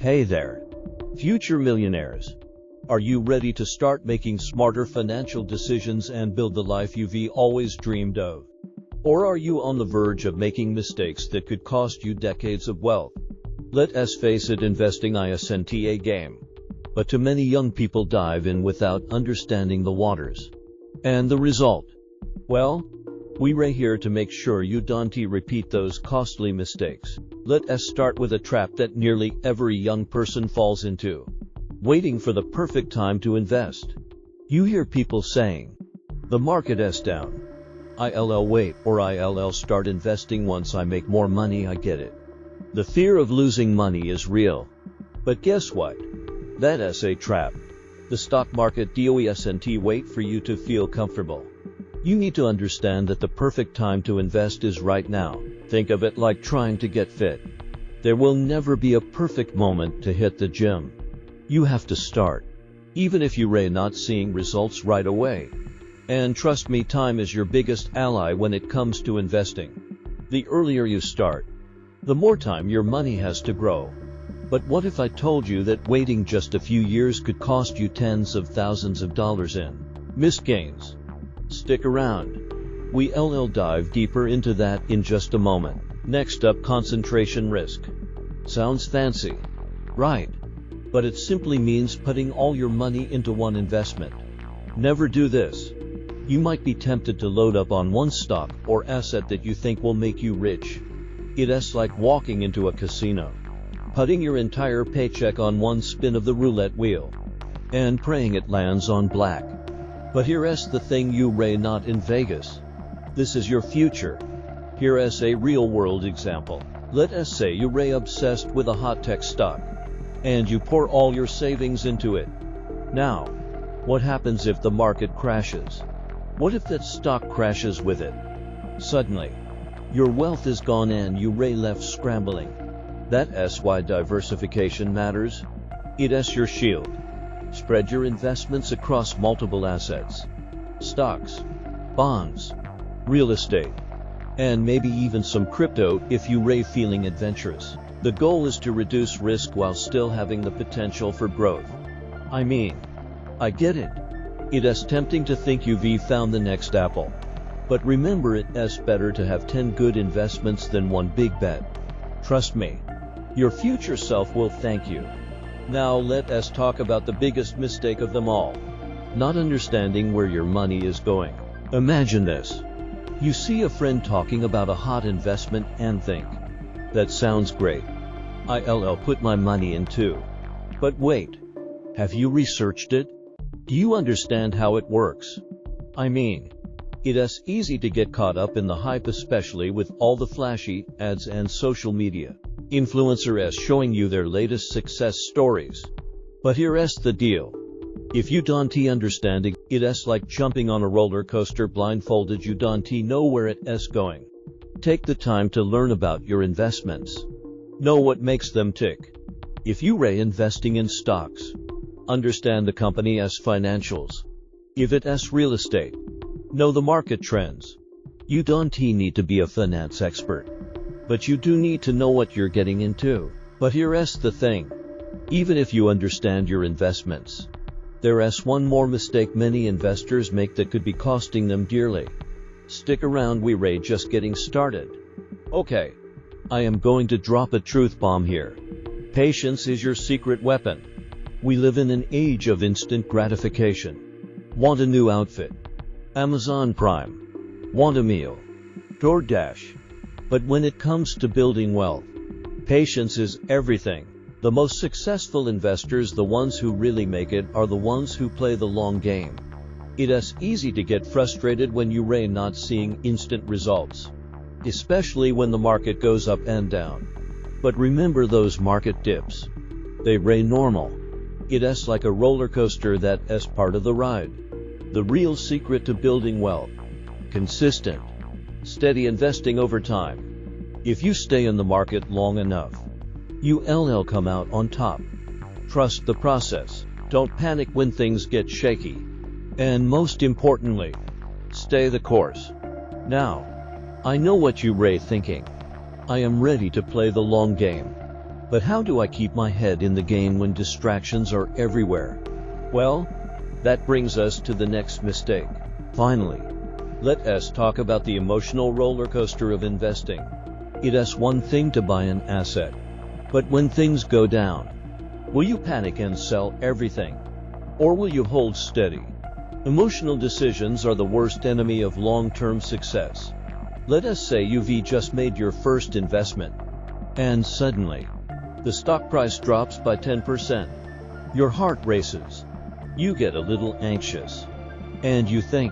Hey there, future millionaires. Are you ready to start making smarter financial decisions and build the life you've always dreamed of? Or are you on the verge of making mistakes that could cost you decades of wealth? Let us face it, investing isn't a game. But too many young people dive in without understanding the waters. And the result? Well, we're here to make sure you don't repeat those costly mistakes. Let us start with a trap that nearly every young person falls into. Waiting for the perfect time to invest. You hear people saying, the market is down. I'll wait, or I'll start investing once I make more money. I get it. The fear of losing money is real. But guess what? That is a trap. The stock market doesn't wait for you to feel comfortable. You need to understand that the perfect time to invest is right now. Think of it like trying to get fit. There will never be a perfect moment to hit the gym. You have to start, even if you're not seeing results right away. And trust me, time is your biggest ally when it comes to investing. The earlier you start, the more time your money has to grow. But what if I told you that waiting just a few years could cost you tens of thousands of dollars in missed gains? Stick around. We'll dive deeper into that in just a moment. Next up, concentration risk. Sounds fancy, right? But it simply means putting all your money into one investment. Never do this. You might be tempted to load up on one stock or asset that you think will make you rich. It's like walking into a casino, putting your entire paycheck on one spin of the roulette wheel, and praying it lands on black. But here's the thing, you're not in Vegas. This is your future. Here is a real-world example. Let us say you're obsessed with a hot tech stock, and you pour all your savings into it. Now, what happens if the market crashes? What if that stock crashes with it? Suddenly, your wealth is gone and you're left scrambling. That's why diversification matters. It's your shield. Spread your investments across multiple assets. Stocks, bonds, real estate, and maybe even some crypto if you're feeling adventurous. The goal is to reduce risk while still having the potential for growth. I get it. It is tempting to think you've found the next Apple. But remember, it is better to have 10 good investments than one big bet. Trust me, your future self will thank you. Now let us talk about the biggest mistake of them all. Not understanding where your money is going. Imagine this. You see a friend talking about a hot investment and think, that sounds great. I'll put my money in too. But wait, have you researched it? Do you understand how it works? It is easy to get caught up in the hype, especially with all the flashy ads and social media influencers showing you their latest success stories. But here's the deal. If you don't understand it, it's like jumping on a roller coaster blindfolded. You don't know where it is going. Take the time to learn about your investments. Know what makes them tick. If you're investing in stocks, understand the company's financials. If it's real estate, know the market trends. You don't need to be a finance expert, but you do need to know what you're getting into. But here's the thing. Even if you understand your investments, there is one more mistake many investors make that could be costing them dearly. Stick around, we're just getting started. Okay, I am going to drop a truth bomb here. Patience is your secret weapon. We live in an age of instant gratification. Want a new outfit? Amazon Prime. Want a meal? DoorDash. But when it comes to building wealth, patience is everything. The most successful investors, the ones who really make it, are the ones who play the long game. It is easy to get frustrated when you're not seeing instant results, especially when the market goes up and down. But remember, those market dips, they're normal. It is like a roller coaster, that is part of the ride. The real secret to building wealth: consistent, steady investing over time. If you stay in the market long enough, you'll come out on top. Trust the process. Don't panic when things get shaky. And most importantly, stay the course. Now, I know what you're thinking. I am ready to play the long game. But how do I keep my head in the game when distractions are everywhere? Well, that brings us to the next mistake. Finally, let us talk about the emotional roller coaster of investing. It is one thing to buy an asset, but when things go down, will you panic and sell everything? Or will you hold steady? Emotional decisions are the worst enemy of long-term success. Let us say you've just made your first investment, and suddenly, the stock price drops by 10%. Your heart races. You get a little anxious. And you think,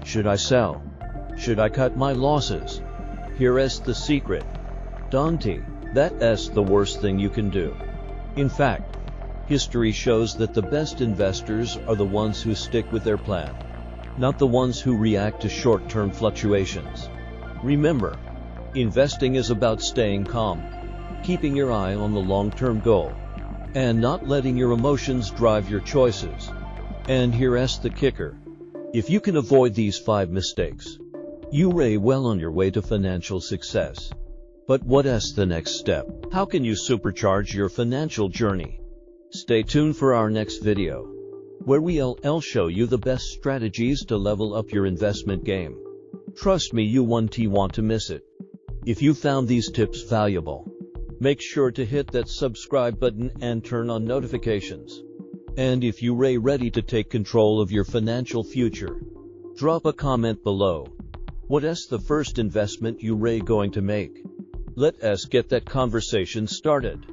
should I sell? Should I cut my losses? Here is the secret. Don't. That is the worst thing you can do. In fact, history shows that the best investors are the ones who stick with their plan, not the ones who react to short-term fluctuations. Remember, investing is about staying calm, keeping your eye on the long-term goal, and not letting your emotions drive your choices. And here is the kicker. If you can avoid these 5 mistakes, you are well on your way to financial success. But what is the next step? How can you supercharge your financial journey? Stay tuned for our next video, where we'll show you the best strategies to level up your investment game. Trust me, you won't want to miss it. If you found these tips valuable, make sure to hit that subscribe button and turn on notifications. And if you are ready to take control of your financial future, drop a comment below. What is the first investment you are going to make? Let us get that conversation started.